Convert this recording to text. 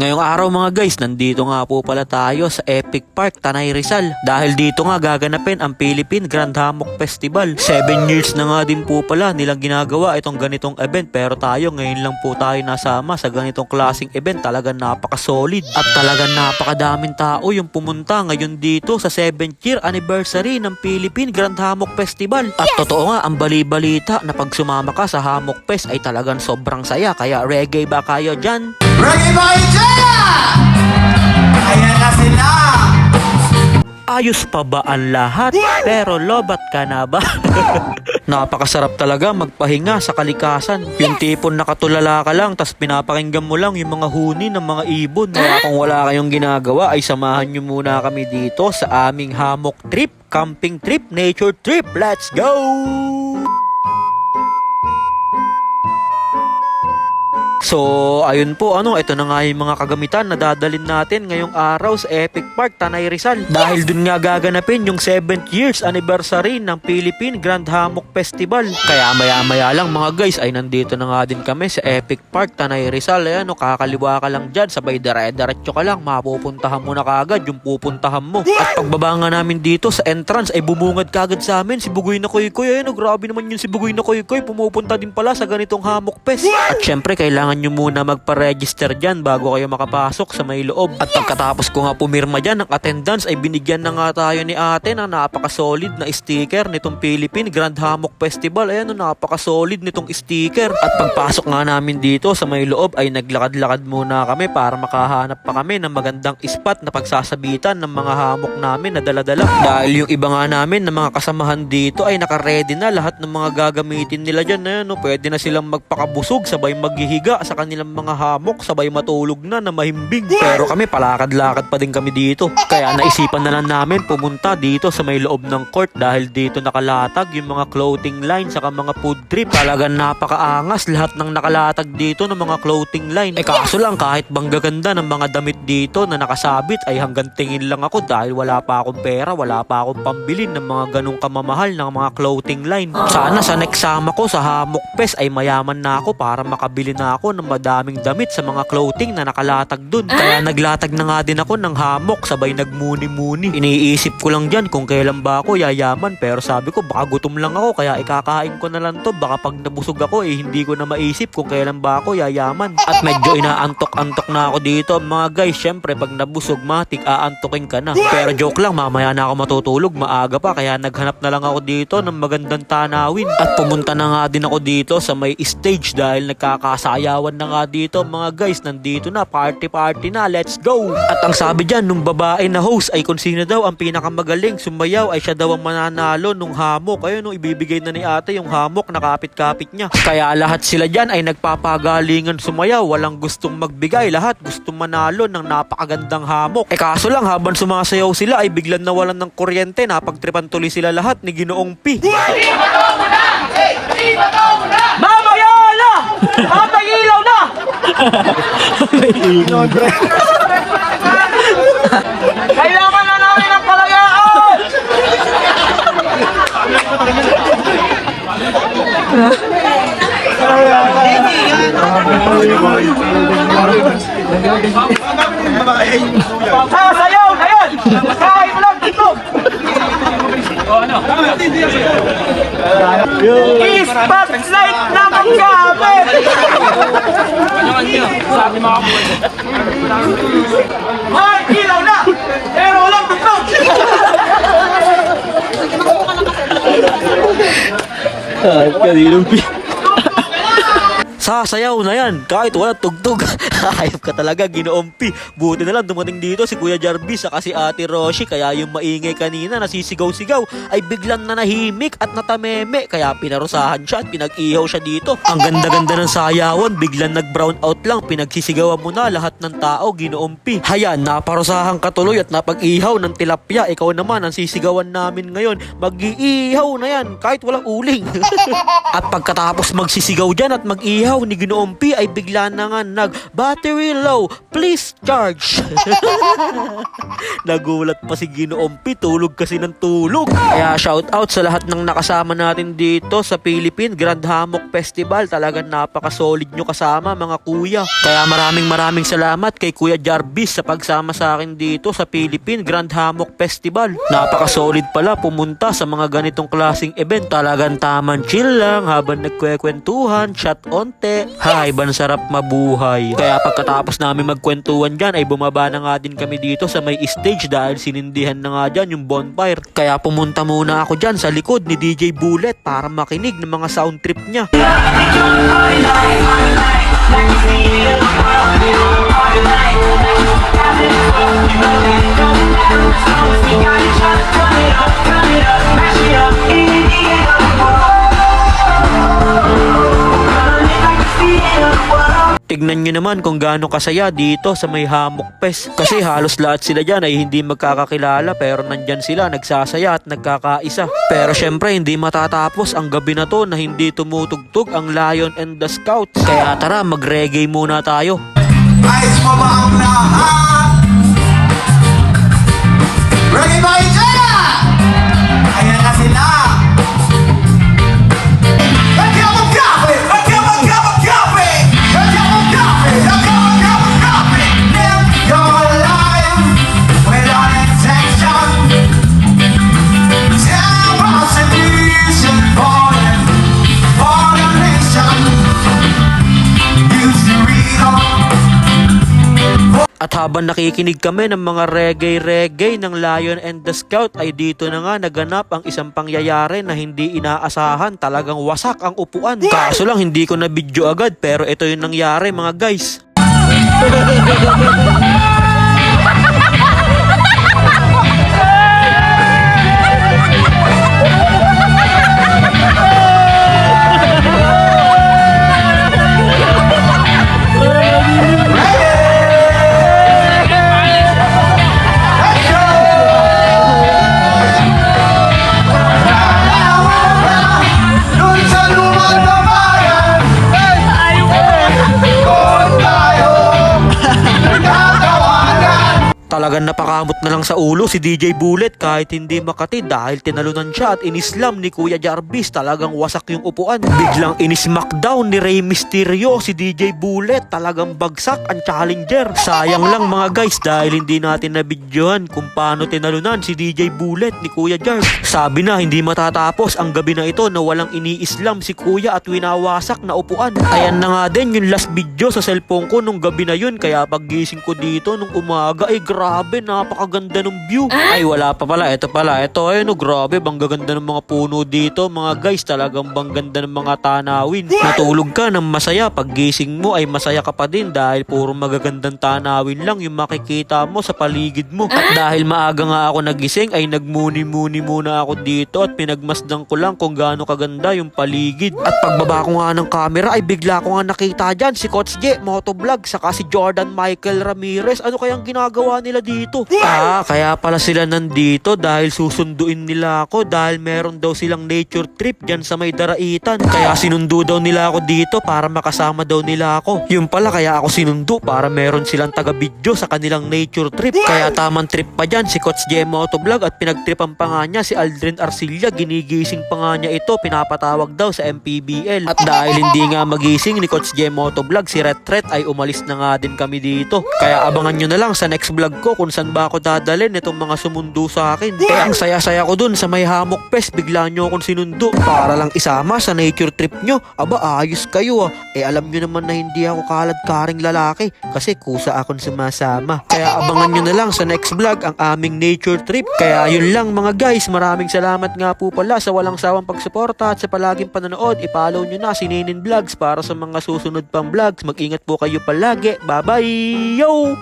Ngayong araw mga guys, nandito nga po pala tayo sa Epic Park, Tanay Rizal. Dahil dito nga gaganapin ang Philippine Grand Hammock Festival. 7 years na nga din po pala nilang ginagawa itong ganitong event. Pero tayo ngayon lang po tayo nasama sa ganitong klaseng event. Talagang napaka-solid at talagang napakadaming tao yung pumunta ngayon dito sa 7th year anniversary ng Philippine Grand Hammock Festival. At totoo nga, ang bali-balita na pag sumama ka sa Hammock Fest ay talagang sobrang saya. Kaya reggae ba kayo dyan? Reggae ba dyan? Ayan na sila! Ayos pa ba ang lahat? Pero lobat ka na ba? Napakasarap talaga magpahinga sa kalikasan. Yung tipon nakatulala ka lang tas pinapakinggan mo lang yung mga huni ng mga ibon. Kaya kung wala kayong ginagawa ay samahan nyo muna kami dito sa aming hammock trip, camping trip, nature trip. Let's go! So, ayun po, ito na nga yung mga kagamitan na dadalhin natin ngayong araw sa Epic Park, Tanay Rizal. Dahil dun nga gaganapin yung 7th years anniversary ng Philippine Grand Hammock Festival. Kaya maya-maya lang mga guys, ay nandito na nga din kami sa Epic Park, Tanay Rizal. Ayan, kakaliwa ka lang dyan, sabay dire-diretso ka lang, mapupuntahan mo na kagad yung pupuntahan mo. At pagbaba nga namin dito sa entrance, ay bumungad kagad sa amin si Bugoy na Koy-Koy. Ayan, grabe naman yun si Bugoy na Koy-Koy, pumupunta din pala sa ganitong Hammock Fest. At syempre, kailangan nyo muna magpa-register dyan bago kayo makapasok sa may loob. At pagkatapos ko nga pumirma dyan ng attendance ay binigyan na nga tayo ni ate ng napaka-solid na sticker nitong Philippine Grand Hammock Festival. Ayan, napaka-solid nitong sticker. At pagpasok nga namin dito sa may loob ay naglakad-lakad muna kami para makahanap pa kami ng magandang spot na pagsasabitan ng mga hammock namin na dala-dala. Dahil yung iba nga namin na mga kasamahan dito ay naka-ready na lahat ng mga gagamitin nila dyan. Ayan, pwede na silang magpakabusog, sabay maghihiga sa kanilang mga hammock, sabay matulog na mahimbing. Pero kami palakad-lakad pa din kami dito. Kaya naisipan na lang namin pumunta dito sa may loob ng court dahil dito nakalatag yung mga clothing line saka mga food trip. Talagang napakaangas lahat ng nakalatag dito ng mga clothing line. Kaso lang kahit bang gaganda ng mga damit dito na nakasabit ay hanggang tingin lang ako dahil wala pa akong pera, wala pa akong pambilin ng mga ganong kamamahal ng mga clothing line. Sana sa next sama ko sa Hammock Fest ay mayaman na ako para makabili na ako ng madaming damit sa mga clothing na nakalatag dun. Kaya naglatag na nga din ako ng hammock, sabay nagmuni-muni. Iniisip ko lang dyan kung kailan ba ako yayaman, pero sabi ko baka gutom lang ako kaya ikakain ko na lang to. Baka pag nabusog ako hindi ko na maisip kung kailan ba ako yayaman. At medyo inaantok-antok na ako dito mga guys. Syempre pag nabusog matik aantokin ka na. Pero joke lang, mamaya na ako matutulog, maaga pa, kaya naghanap na lang ako dito ng magandang tanawin. At pumunta na nga din ako dito sa may stage dahil nagkakasayawan na nga dito mga guys. Nandito na, party na, let's go! At ang sabi dyan nung babae na host ay kung sino daw ang pinakamagaling sumayaw ay siya daw ang mananalo nung hammock. Ayun, ibibigay na ni ate yung hammock na kapit-kapit niya. Kaya lahat sila dyan ay nagpapagalingan sumayaw, walang gustong magbigay, lahat gustong manalo ng napakagandang hammock. Kaso lang habang sumasayaw sila ay biglang nawalan ng kuryente, napagtripan tuloy sila lahat ni Ginoong P. Mamaya na! Mamay ilaw na! Kailangan na namin ng kalayaan! Sasayaw na yan! Kain mo lang dito! Spotlight na magkabit! Ay, ilaw na! Pero walang tugtog! Sasayaw na yan kahit wala tugtog. Hayop ka talaga, Ginoong P. Buti na lang dumating dito si Kuya Jarvis at si Ate Roshi. Kaya yung maingay kanina nasisigaw-sigaw ay biglang nanahimik at natameme. Kaya pinarusahan siya at pinag-ihaw siya dito. Ang ganda-ganda ng sayawan, biglang nag-brown out lang. Pinagsisigawan mo na lahat ng tao, Ginoong P. Hayan, naparusahan ka tuloy at napag-ihaw ng tilapia. Ikaw naman ang sisigawan namin ngayon. Mag-iihaw na yan kahit walang uling. At pagkatapos magsisigaw dyan at mag-ihaw ni Ginoong P ay bigla na nga battery low, please charge. Nagulat pa si Ginoong P, tulog kasi ng tulog. Kaya shout out sa lahat ng nakasama natin dito sa Philippine Grand Hammock Festival. Talagang napaka-solid nyo kasama mga kuya. Kaya maraming salamat kay Kuya Jarvis sa pagsama sa akin dito sa Philippine Grand Hammock Festival. Napaka-solid pala pumunta sa mga ganitong klaseng event. Talagang tamang chill lang habang nagkwekwentuhan, chat onte. Ibang sarap mabuhay. Kaya pagkatapos namin magkwentuhan dyan ay bumaba na nga din kami dito sa may stage dahil sinindihan na nga dyan yung bonfire. Kaya pumunta muna ako dyan sa likod ni DJ Bullet para makinig ng mga sound trip niya. Tignan nyo naman kung gaano kasaya dito sa may Hammock Fest. Kasi halos lahat sila dyan ay hindi magkakakilala pero nandyan sila nagsasaya at nagkakaisa. Pero syempre hindi matatapos ang gabi na to na hindi tumutugtog ang Lion and the Scouts. Kaya tara mag-reggae muna tayo. Ayos mo ba ang lahat? Ready ba dyan? Ayan na sila. Nagkabag-gabi! Nagkabag-gabi! Nagkabag-gabi! Nagkabag-gabi! Live your life without intention. Tell us a reason for the nation. Use the real. At habang nakikinig kami ng mga reggae ng Lion and the Scout ay dito na nga naganap ang isang pangyayari na hindi inaasahan. Talagang wasak ang upuan. Kaso lang hindi ko na video agad pero ito yung nangyari mga guys. Talagang napakamot na lang sa ulo si DJ Bullet kahit hindi makati dahil tinalunan siya at inislam ni Kuya Jarvis. Talagang wasak yung upuan. Biglang inismackdown ni Rey Mysterio si DJ Bullet. Talagang bagsak ang challenger. Sayang lang mga guys dahil hindi natin nabidyohan kung paano tinalunan si DJ Bullet ni Kuya Jarvis. Sabi na hindi matatapos ang gabi na ito na walang iniislam si Kuya at winawasak na upuan. Ayan na nga din yung last video sa cellphone ko nung gabi na yun. Kaya paggising ko dito nung umaga ay grabe, napakaganda ng view. Ay, wala pa pala. Ito pala. Ito, ay no, grabe. Banggaganda ng mga puno dito. Mga guys, talagang bangganda ng mga tanawin. Natulog ka ng masaya. Paggising mo ay masaya ka pa din dahil puro magagandang tanawin lang yung makikita mo sa paligid mo. At dahil maaga nga ako nagising, ay nagmuni-muni muna ako dito at pinagmasdan ko lang kung gaano kaganda yung paligid. At pagbaba ko nga ng camera, ay bigla ko nga nakita dyan si Coach J, Motovlog, saka si Jordan Michael Ramirez. Ano kayang ginagawa nila dito? Kaya pala sila nandito dahil susunduin nila ako dahil meron daw silang nature trip dyan sa may Daraitan. Kaya sinundo daw nila ako dito para makasama daw nila ako. Yung pala kaya ako sinundo para meron silang taga-video sa kanilang nature trip. Kaya tamang trip pa dyan si Coach J Motovlog at pinagtripan pa nga niya si Aldrin Arcilla. Ginigising pa nga niya ito, pinapatawag daw sa MPBL. At dahil hindi nga magising ni Coach J Motovlog si Retret ay umalis na nga din kami dito. Kaya abangan nyo na lang sa next vlog ko kung saan ba ako dadalhin itong mga sumundo sa akin. Kaya ang saya-saya ko dun sa may Hammock Fest, bigla nyo akong sinundo para lang isama sa nature trip nyo. Aba, ayos kayo ah. Alam nyo naman na hindi ako kalad-karing lalaki kasi kusa akong sumasama. Kaya abangan nyo na lang sa next vlog ang aming nature trip. Kaya yun lang mga guys, maraming salamat nga po pala sa walang sawang pagsuporta at sa palaging panonood. I-follow nyo na si Ninin Vlogs para sa mga susunod pang vlogs. Mag-ingat po kayo palagi. Bye-bye! Yo!